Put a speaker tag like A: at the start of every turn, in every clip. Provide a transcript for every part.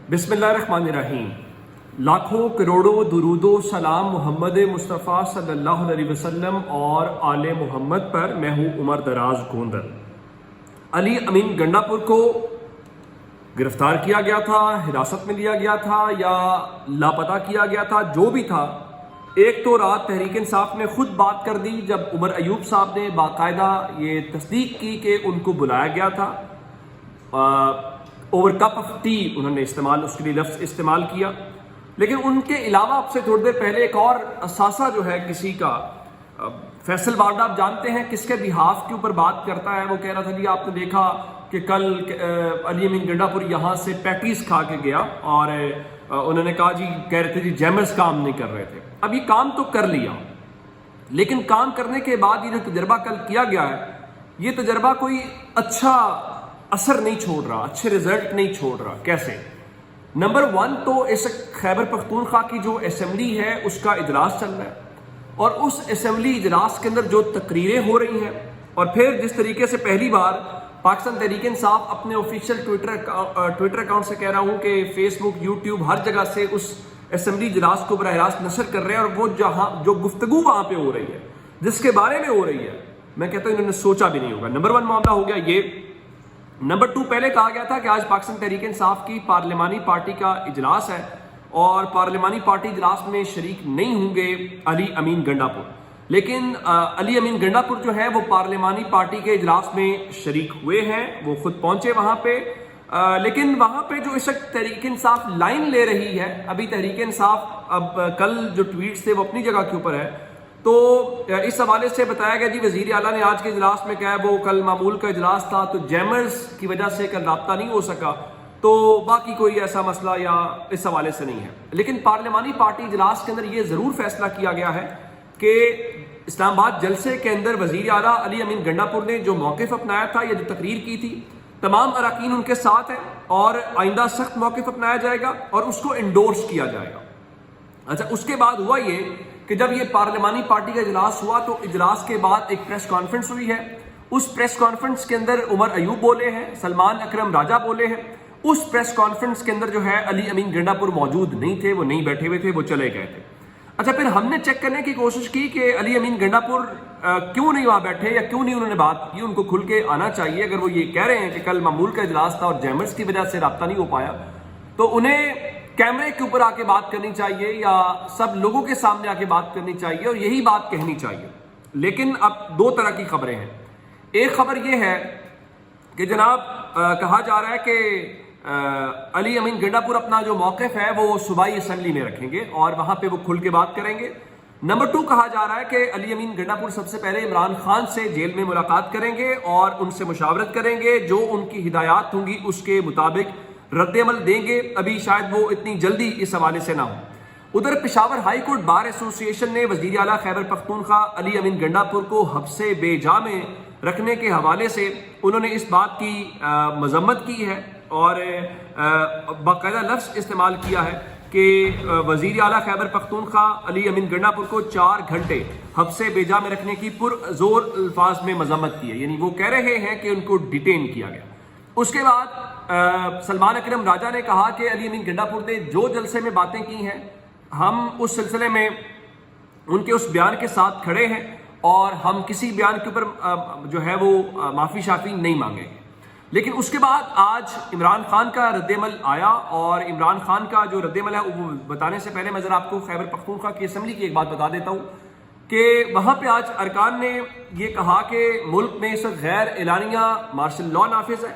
A: بسم اللہ الرحمن الرحیم۔ لاکھوں کروڑوں درود و سلام محمد مصطفیٰ صلی اللہ علیہ وسلم اور آل محمد پر۔ میں ہوں عمر دراز گوندل۔ علی امین گنڈا پور کو گرفتار کیا گیا تھا، حراست میں لیا گیا تھا یا لاپتہ کیا گیا تھا، جو بھی تھا، ایک تو رات تحریک انصاف نے خود بات کر دی جب عمر ایوب صاحب نے باقاعدہ یہ تصدیق کی کہ ان کو بلایا گیا تھا۔ اوور کپ آف ٹی انہوں نے اس کے لیے لفظ استعمال کیا۔ لیکن ان کے علاوہ اب سے تھوڑی دیر پہلے ایک اور اثاثہ جو ہے کسی کا، فیصل وارڈا آپ جانتے ہیں کس کے بہاف کے اوپر بات کرتا ہے، وہ کہہ رہا تھا جی آپ نے دیکھا کہ کل علی امین گنڈا پور یہاں سے پیٹیز کھا کے گیا، اور انہوں نے کہا جی کہہ رہے تھے جی جیمرز کام نہیں کر رہے تھے۔ اب یہ کام تو کر لیا، لیکن کام کرنے کے بعد یہ جو تجربہ کل کیا گیا ہے، یہ تجربہ کوئی اچھا اثر نہیں چھوڑ رہا، اچھے رزلٹ نہیں چھوڑ رہا۔ کیسے؟ نمبر 1 تو اس خیبر پختونخوا کی جو اسمبلی ہے اس کا اجلاس چل رہا ہے، اور اس اسمبلی اجلاس کے اندر جو تقریریں ہو رہی ہیں، اور پھر جس طریقے سے پہلی بار پاکستان تحریک انصاف اپنے آفیشیل ٹویٹر اکاؤنٹ سے کہہ رہا ہوں کہ فیس بک، یوٹیوب، ہر جگہ سے اس اسمبلی اجلاس کو براہ راست نشر کر رہے ہیں، اور وہ جو گفتگو وہاں پہ ہو رہی ہے، جس کے بارے میں ہو رہی ہے، میں کہتا ہوں انہوں نے سوچا بھی نہیں ہوگا۔ نمبر 1 معاملہ ہو گیا یہ۔ نمبر 2، پہلے کہا گیا تھا کہ آج پاکستان تحریک انصاف کی پارلیمانی پارٹی کا اجلاس ہے، اور پارلیمانی پارٹی اجلاس میں شریک نہیں ہوں گے علی امین گنڈا پور۔ لیکن علی امین گنڈا پور جو ہے وہ پارلیمانی پارٹی کے اجلاس میں شریک ہوئے ہیں، وہ خود پہنچے وہاں پہ۔ لیکن وہاں پہ جو اس وقت تحریک انصاف لائن لے رہی ہے، ابھی تحریک انصاف اب کل جو ٹویٹس تھے وہ اپنی جگہ کے اوپر ہے، تو اس حوالے سے بتایا گیا جی وزیر اعلیٰ نے آج کے اجلاس میں کہا وہ کل معمول کا اجلاس تھا تو جیمرز کی وجہ سے کل رابطہ نہیں ہو سکا، تو باقی کوئی ایسا مسئلہ یا اس حوالے سے نہیں ہے۔ لیکن پارلیمانی پارٹی اجلاس کے اندر یہ ضرور فیصلہ کیا گیا ہے کہ اسلام آباد جلسے کے اندر وزیر اعلیٰ علی امین گنڈا پور نے جو موقف اپنایا تھا یا جو تقریر کی تھی، تمام اراکین ان کے ساتھ ہیں، اور آئندہ سخت موقف اپنایا جائے گا اور اس کو انڈورس کیا جائے گا۔ اچھا، اس کے بعد ہوا یہ کہ جب یہ پارلیمانی پارٹی کا اجلاس ہوا تو اجلاس کے بعد ایک پریس کانفرنس ہوئی ہے۔ اس پریس کانفرنس کے اندر عمر ایوب بولے ہیں، سلمان اکرم راجہ بولے ہیں۔ اس پریس کانفرنس کے اندر جو ہے علی امین گنڈا پور موجود نہیں تھے، وہ نہیں بیٹھے ہوئے تھے، وہ چلے گئے تھے۔ اچھا، پھر ہم نے چیک کرنے کی کوشش کی کہ علی امین گنڈا پور کیوں نہیں وہاں بیٹھے، یا کیوں نہیں انہوں نے بات کی، ان کو کھل کے آنا چاہیے۔ اگر وہ یہ کہہ رہے ہیں کہ کل معمول کا اجلاس تھا اور جیمرز کی وجہ سے رابطہ نہیں ہو پایا، تو انہیں کیمرے کے اوپر آ کے بات کرنی چاہیے یا سب لوگوں کے سامنے آ کے بات کرنی چاہیے اور یہی بات کہنی چاہیے۔ لیکن اب 2 طرح کی خبریں ہیں۔ ایک خبر یہ ہے کہ جناب کہا جا رہا ہے کہ علی امین گنڈا پور اپنا جو موقف ہے وہ صوبائی اسمبلی میں رکھیں گے اور وہاں پہ وہ کھل کے بات کریں گے۔ نمبر 2، کہا جا رہا ہے کہ علی امین گنڈا پور سب سے پہلے عمران خان سے جیل میں ملاقات کریں گے اور ان سے مشاورت کریں گے، جو ان کی ہدایات ہوں گی اس کے مطابق رد عمل دیں گے۔ ابھی شاید وہ اتنی جلدی اس حوالے سے نہ ہو۔ ادھر پشاور ہائی کورٹ بار ایسوسی ایشن نے وزیر اعلیٰ خیبر پختونخوا علی امین گنڈا پور کو حبس بے جا میں رکھنے کے حوالے سے انہوں نے اس بات کی مذمت کی ہے اور باقاعدہ لفظ استعمال کیا ہے کہ وزیر اعلیٰ خیبر پختونخوا علی امین گنڈا پور کو 4 گھنٹے حبس بے جا میں رکھنے کی پرزور الفاظ میں مذمت کی ہے، یعنی وہ کہہ رہے ہیں کہ ان کو ڈیٹین کیا گیا۔ اس کے بعد سلمان اکرم راجہ نے کہا کہ علی امین گنڈا پور نے جو جلسے میں باتیں کی ہیں، ہم اس سلسلے میں ان کے اس بیان کے ساتھ کھڑے ہیں اور ہم کسی بیان کے اوپر جو ہے وہ معافی شافی نہیں مانگیں گے۔ لیکن اس کے بعد آج عمران خان کا رد عمل آیا، اور عمران خان کا جو رد عمل ہے وہ بتانے سے پہلے میں ذرا آپ کو خیبر پختونخوا کی اسمبلی کی ایک بات بتا دیتا ہوں کہ وہاں پہ آج ارکان نے یہ کہا کہ ملک میں اس وقت غیر اعلانیہ مارشل لاء نافذ ہے،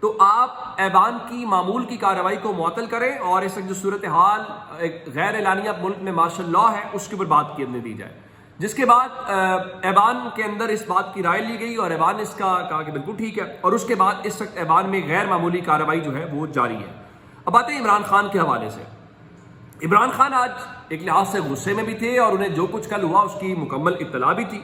A: تو آپ ایوان کی معمول کی کارروائی کو معطل کریں اور اس وقت جو صورتحال ایک غیر اعلانیہ ملک میں مارشل لاء ہے اس کے اوپر بات کرنے دی جائے۔ جس کے بعد ایوان کے اندر اس بات کی رائے لی گئی اور ایوان نے اس کا کہا کہ بالکل ٹھیک ہے، اور اس کے بعد اس وقت ایوان میں غیر معمولی کارروائی جو ہے وہ جاری ہے۔ اب آتے ہیں عمران خان کے حوالے سے۔ عمران خان آج ایک لحاظ سے غصے میں بھی تھے اور انہیں جو کچھ کل ہوا اس کی مکمل اطلاع بھی تھی،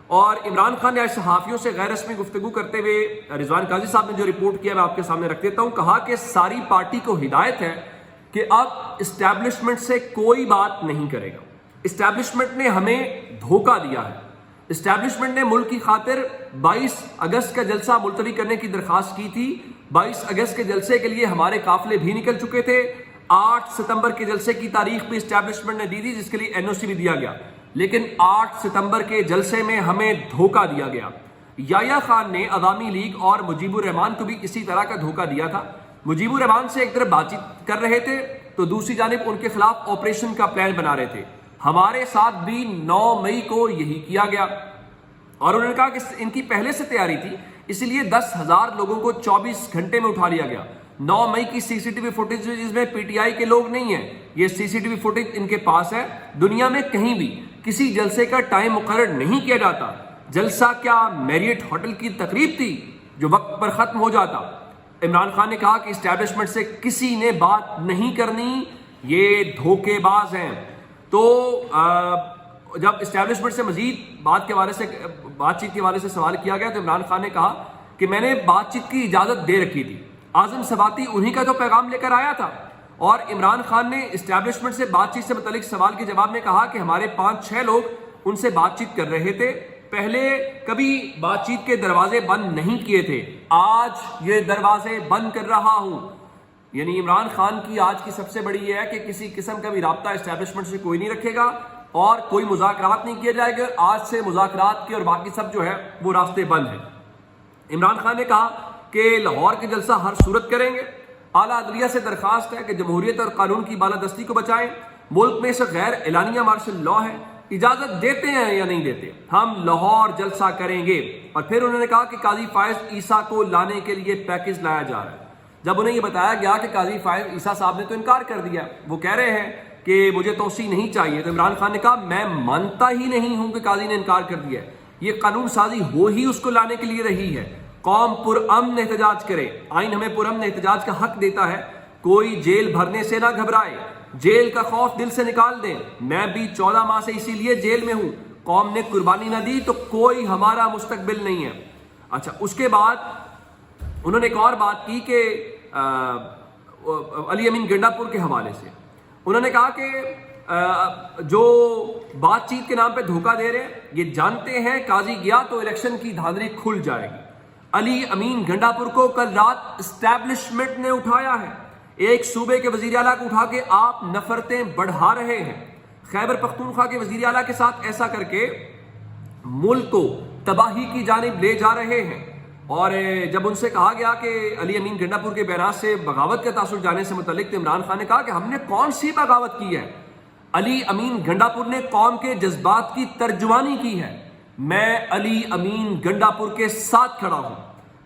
A: اور عمران خان نے آج صحافیوں سے غیر رسمی گفتگو کرتے ہوئے رضوان قاضی صاحب نے جو رپورٹ کیا میں آپ کے سامنے رکھ دیتا ہوں، کہا کہ ساری پارٹی کو ہدایت ہے کہ اب اسٹیبلشمنٹ سے کوئی بات نہیں کرے گا۔ اسٹیبلشمنٹ نے ہمیں دھوکہ دیا ہے، اسٹیبلشمنٹ نے ملک کی خاطر 22 اگست کا جلسہ ملتوی کرنے کی درخواست کی تھی. 22 اگست کے جلسے کے لیے ہمارے قافلے بھی نکل چکے تھے. 8 ستمبر کے جلسے کی تاریخ بھی اسٹیبلشمنٹ نے دی تھی جس کے لیے NOC بھی دیا گیا, لیکن 8 ستمبر کے جلسے میں ہمیں دھوکہ دیا گیا. یحییٰ خان نے عوامی لیگ اور مجیب الرحمان کو بھی اسی طرح کا دھوکہ دیا تھا. مجیب الرحمان سے ایک طرف بات چیت کر رہے تھے تو دوسری جانب ان کے خلاف آپریشن کا پلان بنا رہے تھے. ہمارے ساتھ بھی 9 مئی کو یہی کیا گیا اور انہوں نے کہا کہ ان کی پہلے سے تیاری تھی, اس لیے 10,000 لوگوں کو 24 گھنٹے میں اٹھا لیا گیا. 9 مئی کی CCTV فوٹیج جس میں PTI کے لوگ نہیں ہیں, یہ CCTV فوٹیج ان کے پاس ہے. دنیا میں کہیں بھی کسی جلسے کا ٹائم مقرر نہیں کیا جاتا. جلسہ کیا میریٹ ہوٹل کی تقریب تھی جو وقت پر ختم ہو جاتا. عمران خان نے کہا کہ اسٹیبلشمنٹ سے کسی نے بات نہیں کرنی, یہ دھوکے باز ہیں. تو جب اسٹیبلشمنٹ سے مزید بات چیت کے حوالے سے سوال کیا گیا تو عمران خان نے کہا کہ میں نے بات چیت کی اجازت دے رکھی تھی. اعظم سباتی انہی کا تو پیغام لے کر آیا تھا. اور عمران خان نے اسٹیبلشمنٹ سے بات چیت سے متعلق سوال کے جواب میں کہا کہ ہمارے 5-6 لوگ ان سے بات چیت کر رہے تھے, پہلے کبھی بات چیت کے دروازے بند نہیں کیے تھے, آج یہ دروازے بند کر رہا ہوں. یعنی عمران خان کی آج کی سب سے بڑی یہ ہے کہ کسی قسم کا بھی رابطہ اسٹیبلشمنٹ سے کوئی نہیں رکھے گا اور کوئی مذاکرات نہیں کیا جائے گا. آج سے مذاکرات کے اور باقی سب جو ہے وہ راستے بند ہیں. عمران خان نے کہا کہ لاہور کے جلسہ ہر صورت کریں گے. اعلیٰ عدلیہ سے درخواست ہے کہ جمہوریت اور قانون کی بالادستی کو بچائیں. ملک میں سے غیر اعلانیہ مارشل لا ہے, اجازت دیتے ہیں یا نہیں دیتے, ہم لاہور جلسہ کریں گے. اور پھر انہوں نے کہا کہ قاضی فائز عیسیٰ کو لانے کے لیے پیکج لایا جا رہا ہے. جب انہیں یہ بتایا گیا کہ قاضی فائز عیسیٰ صاحب نے تو انکار کر دیا, وہ کہہ رہے ہیں کہ مجھے توسیع نہیں چاہیے, تو عمران خان نے کہا میں مانتا ہی نہیں ہوں کہ قاضی نے انکار کر دیا ہے. یہ قانون سازی ہو ہی اس کو لانے کے لیے رہی ہے. قوم پرامن احتجاج کرے, آئین ہمیں پرامن احتجاج کا حق دیتا ہے. کوئی جیل بھرنے سے نہ گھبرائے, جیل کا خوف دل سے نکال دیں. میں بھی 14 ماہ سے اسی لیے جیل میں ہوں. قوم نے قربانی نہ دی تو کوئی ہمارا مستقبل نہیں ہے. اچھا, اس کے بعد انہوں نے ایک اور بات کی کہ علی امین گنڈا پور کے حوالے سے انہوں نے کہا کہ جو بات چیت کے نام پہ دھوکہ دے رہے ہیں یہ جانتے ہیں قاضی گیا تو الیکشن کی دھاندلی کھل جائے گی. علی امین گنڈا پور کو کل رات اسٹیبلشمنٹ نے اٹھایا ہے. ایک صوبے کے وزیر اعلیٰ کو اٹھا کے آپ نفرتیں بڑھا رہے ہیں. خیبر پختونخوا کے وزیر اعلیٰ کے ساتھ ایسا کر کے ملک کو تباہی کی جانب لے جا رہے ہیں. اور جب ان سے کہا گیا کہ علی امین گنڈا پور کے بیانات سے بغاوت کا تاثر جانے سے متعلق, تو عمران خان نے کہا کہ ہم نے کون سی بغاوت کی ہے. علی امین گنڈا پور نے قوم کے جذبات کی ترجمانی کی ہے. میں علی امین گنڈا پور کے ساتھ کھڑا ہوں.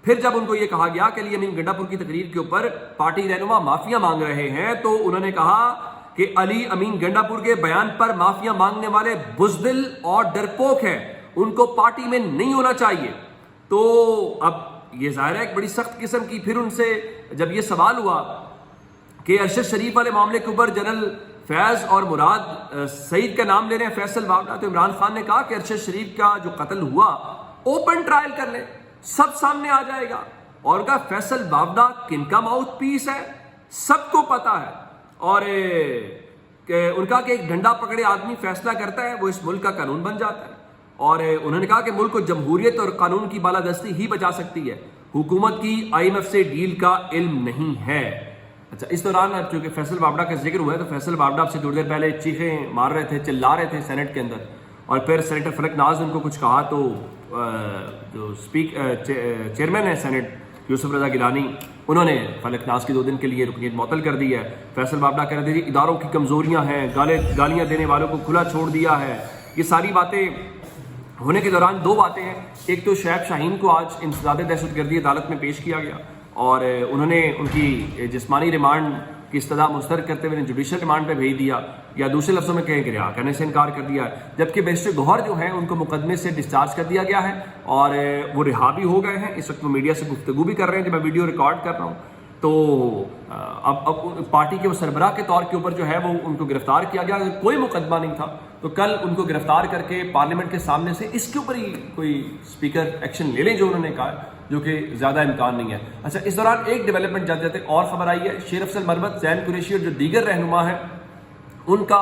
A: پھر جب ان کو یہ کہا گیا کہ علی امین گنڈا پور کی تقریر کے اوپر پارٹی رہنما معافیاں مانگ رہے ہیں, تو انہوں نے کہا کہ علی امین گنڈا پور کے بیان پر معافیاں مانگنے والے بزدل اور ڈرپوک ہیں, ان کو پارٹی میں نہیں ہونا چاہیے. تو اب یہ ظاہر ہے ایک بڑی سخت قسم کی. پھر ان سے جب یہ سوال ہوا کہ ارشد شریف والے معاملے کے اوپر جنرل فیض اور مراد سعید کا نام لے رہے ہیں, فیصل واوڈا, تو عمران خان نے کہا کہ ارشد شریف کا جو قتل ہوا اوپن ٹرائل کر لیں, سب سامنے آ جائے گا. اور کہا فیصل واوڈا کن کا ماؤتھ پیس ہے, سب کو پتا ہے. اور ان کا کہ ایک ڈنڈا پکڑے آدمی فیصلہ کرتا ہے وہ اس ملک کا قانون بن جاتا ہے. اور انہوں نے کہا کہ ملک کو جمہوریت اور قانون کی بالادستی ہی بچا سکتی ہے, حکومت کی IMF سے ڈیل کا علم نہیں ہے. اچھا, اس دوران چونکہ فیصل واوڈا کا ذکر ہوا ہے تو فیصل واوڈا سے تھوڑی دیر پہلے چیخیں مار رہے تھے, چلا رہے تھے سینٹ کے اندر. اور پھر سینیٹر فلک ناز نے ان کو کچھ کہا تو جو چیئرمین ہے سینٹ یوسف رضا گیلانی, انہوں نے فلک ناز کی 2 دن کے لیے رکنیت معطل کر دی ہے. فیصل واوڈا کہہ رہے تھے اداروں کی کمزوریاں ہیں, گالیاں دینے والوں کو کھلا چھوڑ دیا ہے. یہ ساری باتیں ہونے کے دوران 2 باتیں ہیں. ایک تو شعیب شاہین کو آج انسداد دہشت گردی عدالت میں پیش کیا گیا اور انہوں نے ان کی جسمانی ریمانڈ کی استدعا مسترد کرتے ہوئے جوڈیشل ریمانڈ پہ بھیج دیا, یا دوسرے لفظوں میں کہیں کہ رہا کرنے سے انکار کر دیا. جبکہ بیرسٹر گوہر جو ہیں ان کو مقدمے سے ڈسچارج کر دیا گیا ہے اور وہ رہا بھی ہو گئے ہیں. اس وقت وہ میڈیا سے گفتگو بھی کر رہے ہیں جب میں ویڈیو ریکارڈ کر رہا ہوں. تو اب پارٹی کے وہ سربراہ کے طور کے اوپر جو ہے وہ ان کو گرفتار کیا گیا. اگر کوئی مقدمہ نہیں تھا تو کل ان کو گرفتار کر کے پارلیمنٹ کے سامنے سے اس کے اوپر ہی کوئی اسپیکر ایکشن لے لیں جو انہوں نے کہا, جو کہ زیادہ امکان نہیں ہے. اچھا, اس دوران ایک ڈیولپمنٹ جاتے جاتے اور خبر آئی ہے. شیر افضل مربت, زین قریشی اور جو دیگر رہنما ہیں ان کا